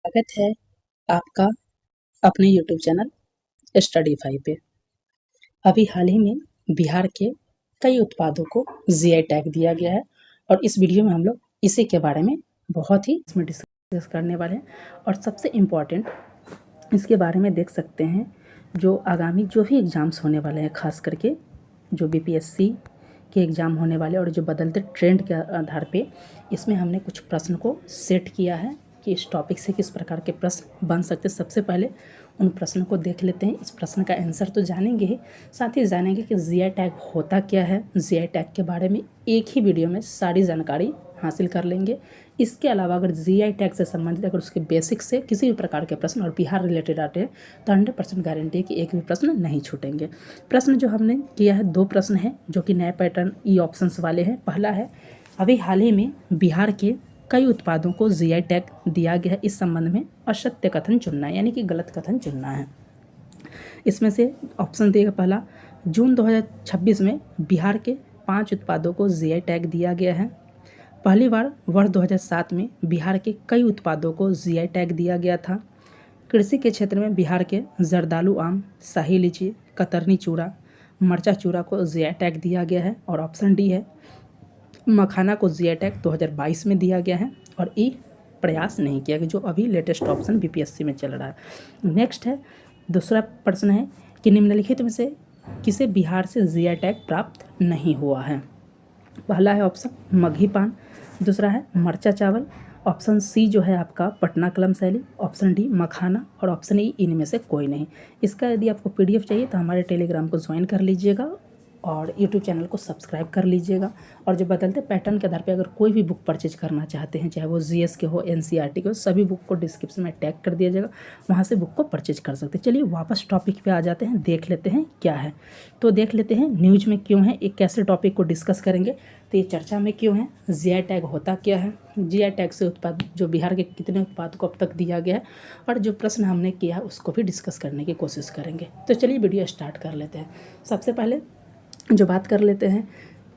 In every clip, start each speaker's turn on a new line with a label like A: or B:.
A: स्वागत है आपका अपने YouTube चैनल स्टडीफाई पे। अभी हाल ही में बिहार के कई उत्पादों को जीआई टैग दिया गया है और इस वीडियो में हम लोग इसी के बारे में बहुत ही इसमें डिस्कस करने वाले हैं। और सबसे इम्पॉर्टेंट इसके बारे में देख सकते हैं, जो आगामी जो भी एग्ज़ाम्स होने वाले हैं, ख़ास करके जो बीपीएससी के एग्ज़ाम होने वाले और जो बदलते ट्रेंड के आधार पे इसमें हमने कुछ प्रश्न को सेट किया है कि इस टॉपिक से किस प्रकार के प्रश्न बन सकते हैं। सबसे पहले उन प्रश्नों को देख लेते हैं। इस प्रश्न का आंसर तो जानेंगे ही, साथ ही जानेंगे कि जीआई टैग होता क्या है। जीआई टैग के बारे में एक ही वीडियो में सारी जानकारी हासिल कर लेंगे। इसके अलावा अगर जीआई टैग से संबंधित अगर उसके बेसिक से किसी भी प्रकार के प्रश्न और बिहार रिलेटेड आते हैं तो 100% गारंटी है कि एक भी प्रश्न नहीं छूटेंगे। प्रश्न जो हमने किया है, 2 प्रश्न हैं जो कि नए पैटर्न ई ऑप्शंस वाले हैं। पहला है, अभी हाल ही में बिहार के कई उत्पादों को जीआई टैग दिया गया है, इस संबंध में असत्य कथन चुनना है, यानी कि गलत कथन चुनना है। इसमें से ऑप्शन दिएगा पहला, जून 2026 में बिहार के 5 उत्पादों को जीआई टैग दिया गया है। पहली बार वर्ष 2007 में बिहार के कई उत्पादों को जीआई टैग दिया गया था। कृषि के क्षेत्र में बिहार के जर्दालू आम, शाही लीची, कतरनी चूड़ा, मरचा चूड़ा को जीआई टैग दिया गया है। और ऑप्शन डी है, मखाना को जीआई टैग 2022 में दिया गया है। और ई, प्रयास नहीं किया गया, जो अभी लेटेस्ट ऑप्शन बीपीएससी में चल रहा है। नेक्स्ट है, दूसरा प्रश्न है कि निम्नलिखित में से किसे बिहार से जीआई टैग प्राप्त नहीं हुआ है। पहला है ऑप्शन मगही पान, दूसरा है मरचा चावल, ऑप्शन सी जो है आपका पटना कलम शैली, ऑप्शन डी मखाना और ऑप्शन ई इनमें से कोई नहीं। इसका यदि आपको पीडीएफ चाहिए तो हमारे टेलीग्राम को ज्वाइन कर लीजिएगा और यूट्यूब चैनल को सब्सक्राइब कर लीजिएगा। और जो बदलते पैटर्न के आधार पे अगर कोई भी बुक परचेज करना चाहते हैं, चाहे वो जीएस के हो, एनसीईआरटी के हो, सभी बुक को डिस्क्रिप्शन में टैग कर दिया जाएगा, वहाँ से बुक को परचेज कर सकते हैं। चलिए वापस टॉपिक पे आ जाते हैं, देख लेते हैं क्या है। तो देख लेते हैं न्यूज में क्यों है, एक कैसे टॉपिक को डिस्कस करेंगे, तो ये चर्चा में क्यों है, जीआई टैग होता क्या है, जीआई टैग से उत्पाद जो बिहार के कितने उत्पाद को अब तक दिया गया है, और जो प्रश्न हमने किया है उसको भी डिस्कस करने की कोशिश करेंगे। तो चलिए वीडियो स्टार्ट कर लेते हैं। सबसे पहले जो बात कर लेते हैं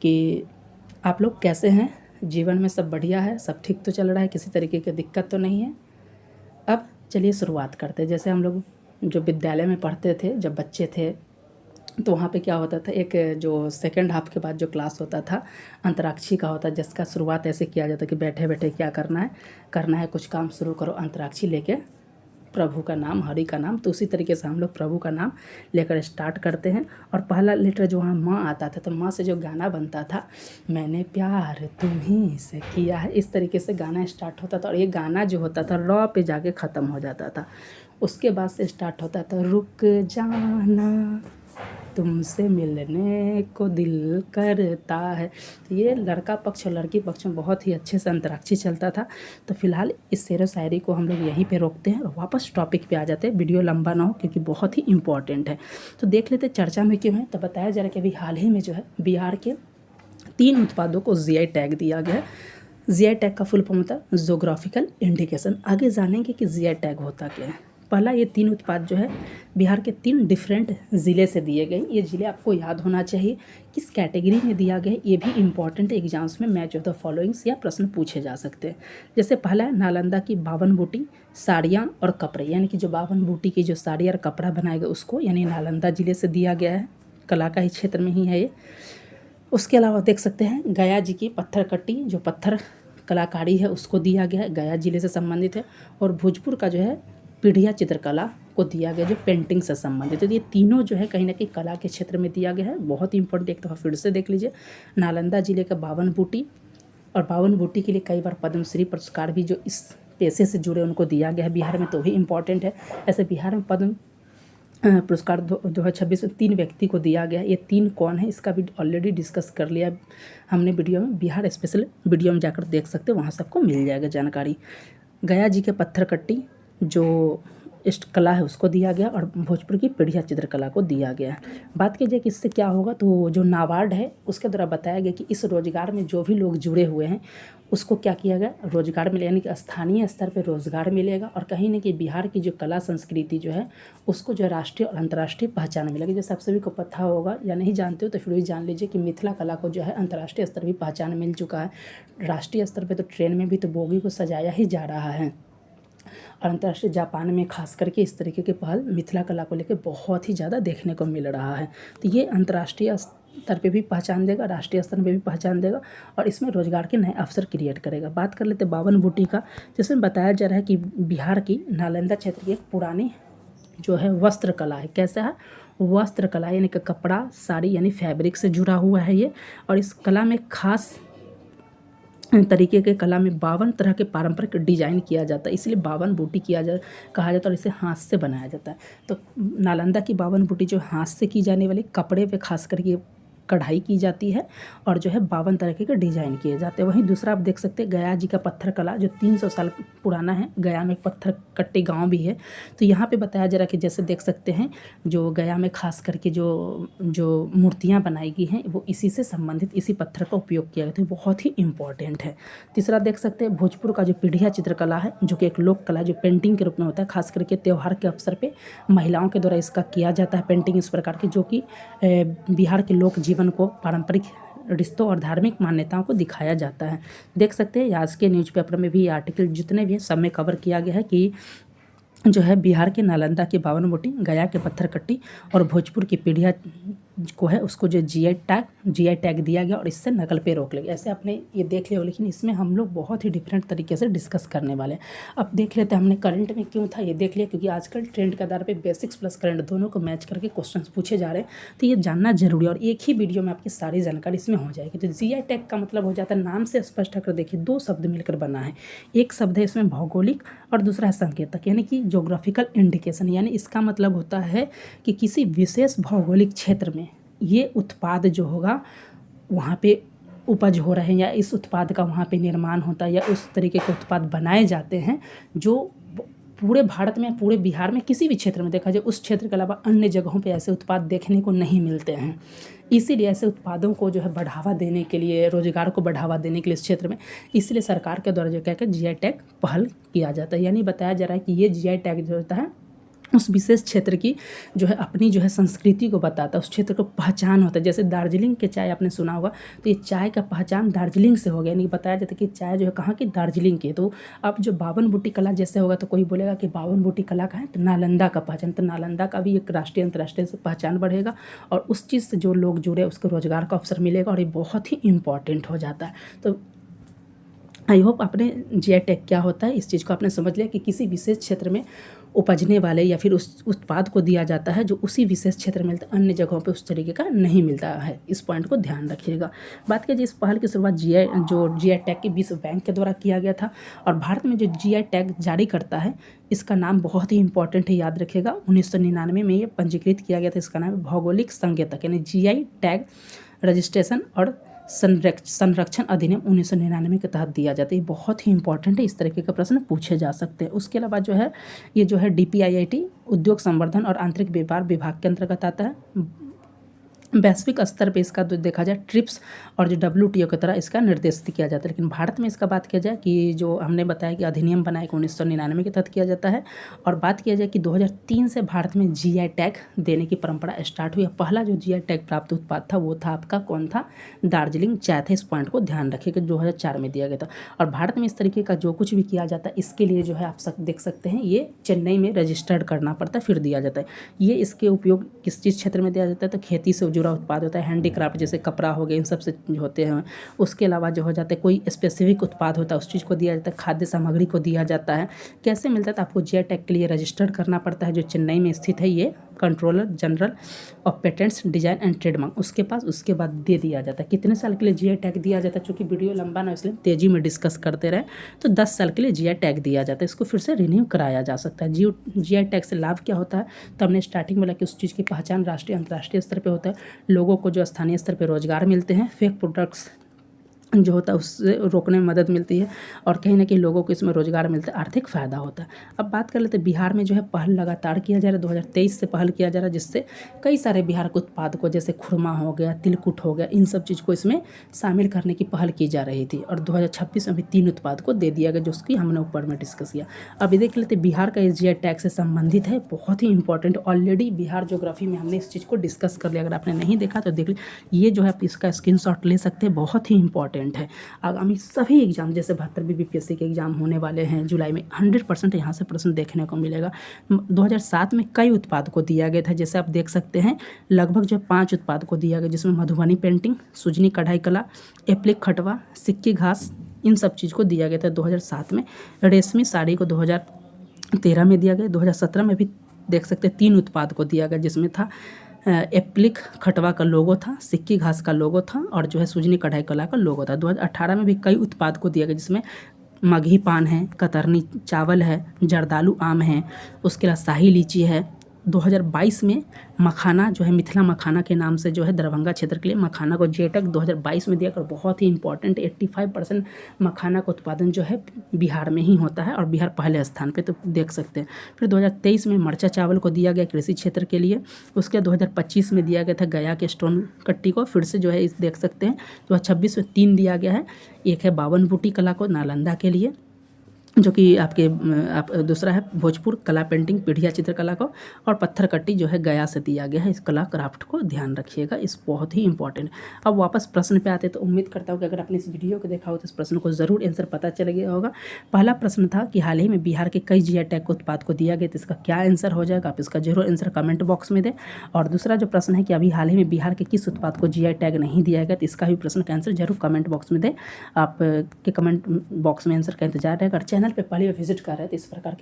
A: कि आप लोग कैसे हैं, जीवन में सब बढ़िया है, सब ठीक तो चल रहा है, किसी तरीके की दिक्कत तो नहीं है। अब चलिए शुरुआत करते हैं। जैसे हम लोग जो विद्यालय में पढ़ते थे जब बच्चे थे, तो वहाँ पे क्या होता था, एक जो सेकंड हाफ के बाद जो क्लास होता था अंतराक्षी का होता, जिसका शुरुआत ऐसे किया जाता कि बैठे बैठे क्या करना है कुछ काम शुरू करो, अंतराक्षी लेके प्रभु का नाम, हरि का नाम। तो उसी तरीके से हम लोग प्रभु का नाम लेकर स्टार्ट करते हैं। और पहला लेटर जो वहाँ माँ आता था, तो माँ से जो गाना बनता था, मैंने प्यार तुम्हीं से किया है, इस तरीके से गाना स्टार्ट होता था। और ये गाना जो होता था रॉ पे जाके ख़त्म हो जाता था। उसके बाद से स्टार्ट होता था, रुक जाना तुमसे मिलने को दिल करता है। तो ये लड़का पक्ष और लड़की पक्ष में बहुत ही अच्छे से अंतराक्षी चलता था। तो फिलहाल इस शेरो शायरी को हम लोग यहीं पे रोकते हैं और वापस टॉपिक पे आ जाते हैं, वीडियो लंबा ना हो क्योंकि बहुत ही इंपॉर्टेंट है। तो देख लेते चर्चा में क्यों है। तो बताया जा रहा है कि अभी हाल ही में जो है बिहार के 3 उत्पादों को जीआई टैग दिया गया है। जीआई टैग का फुल फॉर्म होता है जोग्राफिकल इंडिकेशन। आगे जानेंगे कि जीआई टैग होता क्या है। पहला, ये 3 उत्पाद जो है बिहार के 3 डिफरेंट ज़िले से दिए गए। ये ज़िले आपको याद होना चाहिए किस कैटेगरी में दिया गया है, ये भी इंपॉर्टेंट है। एग्जाम्स में मैच ऑफ द फॉलोइंग्स या प्रश्न पूछे जा सकते हैं। जैसे पहला है नालंदा की 52 बूटी साड़ियाँ और कपड़े, यानी कि जो 52 बूटी की जो साड़ी और कपड़ा बनाया गया उसको, यानी नालंदा ज़िले से दिया गया है, कला का ही क्षेत्र में ही है ये। उसके अलावा देख सकते हैं गया जी की पत्थर कट्टी, जो पत्थर कलाकारी है उसको दिया गया है, गया जिले से संबंधित है। और भोजपुर का जो है पीढ़िया चित्रकला को दिया गया, जो पेंटिंग से संबंधित है। तो ये तीनों जो है कहीं ना कहीं कला के क्षेत्र में दिया गया है, बहुत ही इंपॉर्टेंट। एक दफ़ा फिर से देख लीजिए, नालंदा जिले का 52 बूटी, और 52 बूटी के लिए कई बार पद्मश्री पुरस्कार भी जो इस पेशे से जुड़े उनको दिया गया है बिहार में, तो भी इम्पॉर्टेंट है। ऐसे बिहार में पद्म पुरस्कार 2026 में 3 व्यक्ति को दिया गया। ये 3 कौन है, इसका भी ऑलरेडी डिस्कस कर लिया हमने वीडियो में, बिहार स्पेशल वीडियो में जाकर देख सकते हो, वहाँ सबको मिल जाएगा जानकारी। गया जी के पत्थर कट्टी जो इष्ट कला है उसको दिया गया, और भोजपुर की पीढ़िया चित्रकला को दिया गया है। बात कीजिए कि इससे क्या होगा, तो जो नाबार्ड है उसके द्वारा बताया गया कि इस रोजगार में जो भी लोग जुड़े हुए हैं उसको क्या किया गया, रोजगार मिले, यानी कि स्थानीय स्तर पर रोजगार मिलेगा। और कहीं ना कहीं बिहार की जो कला संस्कृति जो है उसको जो राष्ट्रीय और अंतर्राष्ट्रीय पहचान मिलेगी। जैसे आप सभी को पता होगा या नहीं जानते हो तो फिर भी जान लीजिए कि मिथिला कला को जो है अंतर्राष्ट्रीय स्तर भी पहचान मिल चुका है। राष्ट्रीय स्तर पर तो ट्रेन में भी तो बोगी को सजाया ही जा रहा है। और अंतर्राष्ट्रीय जापान में खास करके इस तरीके की पहल मिथिला कला को लेकर बहुत ही ज़्यादा देखने को मिल रहा है। तो ये अंतर्राष्ट्रीय स्तर पे भी पहचान देगा, राष्ट्रीय स्तर पे भी पहचान देगा और इसमें रोजगार के नए अवसर क्रिएट करेगा। बात कर लेते बावन बूटी का, जिसमें बताया जा रहा है कि बिहार की नालंदा क्षेत्र की एक पुरानी जो है वस्त्र कला है। कैसा है? वस्त्र कला, यानी कि कपड़ा, साड़ी यानी फैब्रिक से जुड़ा हुआ है ये। और इस कला में खास तरीके के कला में 52 तरह के पारंपरिक डिजाइन किया जाता है, इसलिए 52 बूटी कहा जाता है और इसे हाथ से बनाया जाता है। तो नालंदा की 52 बूटी जो हाथ से की जाने वाली कपड़े पे खास करके कढ़ाई की जाती है और जो है 52 तरीके के डिजाइन किए जाते हैं। वहीं दूसरा आप देख सकते हैं गया जी का पत्थर कला, जो 300 साल पुराना है। गया में एक पत्थर कट्टी गांव भी है। तो यहाँ पे बताया जा रहा है कि जैसे देख सकते हैं जो गया में खास करके जो मूर्तियाँ बनाई गई हैं वो इसी से संबंधित, इसी पत्थर का उपयोग किया गया, तो बहुत ही इंपॉर्टेंट है। तीसरा देख सकते हैं भोजपुर का जो पीढ़िया चित्रकला है, जो कि एक लोक कला जो पेंटिंग के रूप में होता है, खास करके त्यौहार के अवसर पर महिलाओं के द्वारा इसका किया जाता है पेंटिंग इस प्रकार की, जो कि बिहार के लोक जीवन को, पारंपरिक रिश्तों और धार्मिक मान्यताओं को दिखाया जाता है। देख सकते हैं आज के न्यूज़पेपर में भी ये आर्टिकल जितने भी हैं सब में कवर किया गया है कि जो है बिहार के नालंदा की 52 बूटी, गया के पत्थर कट्टी और भोजपुर की पीढ़िया को है उसको जो जीआई टैग दिया गया और इससे नकल पे रोक लगी। ऐसे आपने ये देख लिया, लेकिन इसमें हम लोग बहुत ही डिफरेंट तरीके से डिस्कस करने वाले हैं। अब देख लेते हैं हमने करंट में क्यों था ये देख लिया, क्योंकि आजकल ट्रेंड के आधार पे बेसिक्स प्लस करंट दोनों को मैच करके क्वेश्चंस पूछे जा रहे हैं, तो ये जानना जरूरी है और एक ही वीडियो में आपकी सारी जानकारी इसमें हो जाएगी। तो जीआई टैग का मतलब हो जाता है, नाम से स्पष्ट होकर देखिए 2 शब्द मिलकर बना है। एक शब्द है इसमें भौगोलिक और दूसरा है संकेतक, यानी कि ज्योग्राफिकल इंडिकेशन। यानी इसका मतलब होता है कि किसी विशेष भौगोलिक क्षेत्र में ये उत्पाद जो होगा वहाँ पे उपज हो रहे हैं या इस उत्पाद का वहाँ पे निर्माण होता है या उस तरीके के उत्पाद बनाए जाते हैं जो पूरे भारत में, पूरे बिहार में किसी भी क्षेत्र में देखा जाए उस क्षेत्र के अलावा अन्य जगहों पे ऐसे उत्पाद देखने को नहीं मिलते हैं। इसीलिए ऐसे उत्पादों को जो है बढ़ावा देने के लिए, रोजगार को बढ़ावा देने के लिए इस क्षेत्र में, इसलिए सरकार के द्वारा जो क्या जीआई टैग पहल किया जाता है। यानी बताया जा रहा है कि ये जीआई टैग जो होता है उस विशेष क्षेत्र की जो है अपनी जो है संस्कृति को बताता है, उस क्षेत्र को पहचान होता है। जैसे दार्जिलिंग के चाय आपने सुना होगा, तो ये चाय का पहचान दार्जिलिंग से हो गया, यानी बताया जाता है कि चाय जो है कहाँ की, दार्जिलिंग की। तो अब जो 52 बूटी कला जैसे होगा तो कोई बोलेगा कि 52 बूटी कला का है तो नालंदा का पहचान, तो नालंदा का भी एक राष्ट्रीय अंतर्राष्ट्रीय से पहचान बढ़ेगा और उस चीज़ से जो लोग जुड़े उसको रोजगार का अवसर मिलेगा और ये बहुत ही इंपॉर्टेंट हो जाता है। तो आई होप आपने जीआई टैग क्या होता है इस चीज़ को आपने समझ लिया कि किसी विशेष क्षेत्र में उपजने वाले या फिर उस उत्पाद को दिया जाता है जो उसी विशेष क्षेत्र में मिलता है, अन्य जगहों पे उस तरीके का नहीं मिलता है। इस पॉइंट को ध्यान रखिएगा। बात कीजिए इस पहल की शुरुआत जीआई टैग के विश्व बैंक के द्वारा किया गया था और भारत में जो जीआई टैग जारी करता है इसका नाम बहुत ही इंपॉर्टेंट है, याद रखिएगा। 1999 में ये पंजीकृत किया गया था। इसका नाम है भौगोलिक संकेतक, यानी जीआई टैग रजिस्ट्रेशन और संरक्षण अधिनियम 1999 के तहत दिया जाता है। ये बहुत ही इंपॉर्टेंट है, इस तरीके का प्रश्न पूछे जा सकते हैं। उसके अलावा जो है ये जो है DPIIT उद्योग संवर्धन और आंतरिक व्यापार विभाग के अंतर्गत आता है। वैश्विक स्तर पे इसका देखा जाए ट्रिप्स और जो WTO की तरह इसका निर्देशित किया जाता है, लेकिन भारत में इसका बात किया जाए कि जो हमने बताया कि अधिनियम बना है 1999 के तहत किया जाता है। और बात किया जाए कि 2003 से भारत में जीआई टैग देने की परंपरा स्टार्ट हुई। पहला जो जीआई टैग प्राप्त उत्पाद था वो था आपका कौन था, दार्जिलिंग चाय था। इस पॉइंट को ध्यान रखिएगा, 2004 में दिया गया था। और भारत में इस तरीके का जो कुछ भी किया जाता है इसके लिए जो है आप सब देख सकते हैं ये चेन्नई में रजिस्टर्ड करना पड़ता है फिर दिया जाता है। ये इसके उपयोग किस चीज़ क्षेत्र में दिया जाता है, तो खेती से जुड़ा उत्पाद होता है, हैंडीक्राफ्ट जैसे कपड़ा हो गया, इन सब से होते हैं। उसके अलावा जो हो जाता है कोई स्पेसिफिक उत्पाद होता है उस चीज़ को दिया जाता है, खाद्य सामग्री को दिया जाता है। कैसे मिलता है, तो आपको जीआई टैग के लिए रजिस्टर्ड करना पड़ता है, जो चेन्नई में स्थित है ये controller general of patents design and trademark, उसके पास उसके बाद दे दिया जाता है। कितने साल के लिए जीआई टैग दिया जाता है, चूँकि वीडियो लंबा ना इसलिए तेज़ी में डिस्कस करते रहे, तो 10 साल के लिए जीआई टैग दिया जाता है। इसको फिर से रिन्यू कराया जा सकता है। जीआई टैग से लाभ क्या होता है, तो हमने स्टार्टिंग में बोला कि उस चीज़ की पहचान राष्ट्रीय अंतर्राष्ट्रीय स्तर पर होता है, लोगों को जो स्थानीय स्तर पर रोजगार मिलते हैं, फेक प्रोडक्ट्स जो होता है उससे रोकने में मदद मिलती है और कहीं ना कहीं लोगों को इसमें रोजगार मिलता है, आर्थिक फ़ायदा होता है। अब बात कर लेते हैं बिहार में जो है पहल लगातार किया जा रहा है, 2023 से पहल किया जा रहा है, जिससे कई सारे बिहार के उत्पाद को जैसे खुरमा हो गया, तिलकुट हो गया, इन सब चीज़ को इसमें शामिल करने की पहल की जा रही थी। और 2026 में भी 3 उत्पाद को दे दिया गया, जो उसकी हमने ऊपर में डिस्कस किया। अभी देख लेते बिहार का जीआई टैग से संबंधित है, बहुत ही इंपॉर्टेंट। ऑलरेडी बिहार ज्योग्राफी में हमने इस चीज़ को डिस्कस कर लिया, अगर आपने नहीं देखा तो देख लीजिए। ये जो है आप इसका स्क्रीनशॉट ले सकते हैं, बहुत ही इंपॉर्टेंट इंपॉर्टेंट है। आगामी सभी एग्जाम जैसे 72वीं बीपीएससी के एग्जाम होने वाले हैं जुलाई में, 100% यहाँ से प्रश्न देखने को मिलेगा। 2007 में कई उत्पाद को दिया गया था, जैसे आप देख सकते हैं लगभग जो 5 उत्पाद को दिया गया, जिसमें मधुबनी पेंटिंग, सुजनी कढ़ाई कला, एप्लिक खटवा, सिक्की घास, इन सब चीज़ को दिया गया था 2007 में। रेशमी साड़ी को 2013 में दिया गया। 2017 में भी देख सकते हैं 3 उत्पाद को दिया गया, जिसमें था एप्लिक खटवा का लोगो था, सिक्की घास का लोगो था और जो है सुजनी कढ़ाई कला का लोगो था। 2018 में भी कई उत्पाद को दिया गया, जिसमें मगही पान है, कतरनी चावल है, जर्दालू आम है, उसके अलावा शाही लीची है। 2022 में मखाना जो है मिथिला मखाना के नाम से जो है दरभंगा क्षेत्र के लिए मखाना को जेटक 2022 में दिया कर, बहुत ही इंपॉर्टेंट 85% मखाना का उत्पादन जो है बिहार में ही होता है और बिहार पहले स्थान पे, तो देख सकते हैं। फिर 2023 में मरचा चावल को दिया गया कृषि क्षेत्र के लिए। उसके 2025 में दिया गया था गया के स्टोन कट्टी को, फिर से जो है इस देख सकते हैं 2026 में 3 दिया गया है। एक है बावन बूटी कला को नालंदा के लिए, जो कि दूसरा है भोजपुर कला पेंटिंग पीढ़िया चित्रकला को, और पत्थर कट्टी जो है गया से दिया गया है। इस कला क्राफ्ट को ध्यान रखिएगा, इस बहुत ही इंपॉर्टेंट। अब वापस प्रश्न पे आते, तो उम्मीद करता हूँ कि अगर आपने इस वीडियो को देखा हो तो इस प्रश्न को ज़रूर आंसर पता चल गया होगा। पहला प्रश्न था कि हाल ही में बिहार के कई जीआई टैग उत्पाद को दिया गया, तो इसका क्या आंसर हो जाएगा, आप इसका जरूर आंसर कमेंट बॉक्स में दें। और दूसरा जो प्रश्न है कि अभी हाल ही में बिहार के किस उत्पाद को जीआई टैग नहीं दिया गया, तो इसका भी प्रश्न का आंसर जरूर कमेंट बॉक्स में दें। आपके कमेंट बॉक्स में आंसर का इंतजार रहेगा। और चैनल पर पहले विजिट कर रहे हैं तो इस प्रकार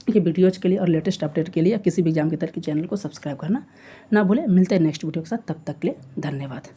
A: के वीडियोज़ के लिए और लेटेस्ट अपडेट के लिए किसी भी एग्जाम की तरह के चैनल को सब्सक्राइब करना ना भूलें। मिलते हैं नेक्स्ट वीडियो के साथ, तब तक के लिए धन्यवाद।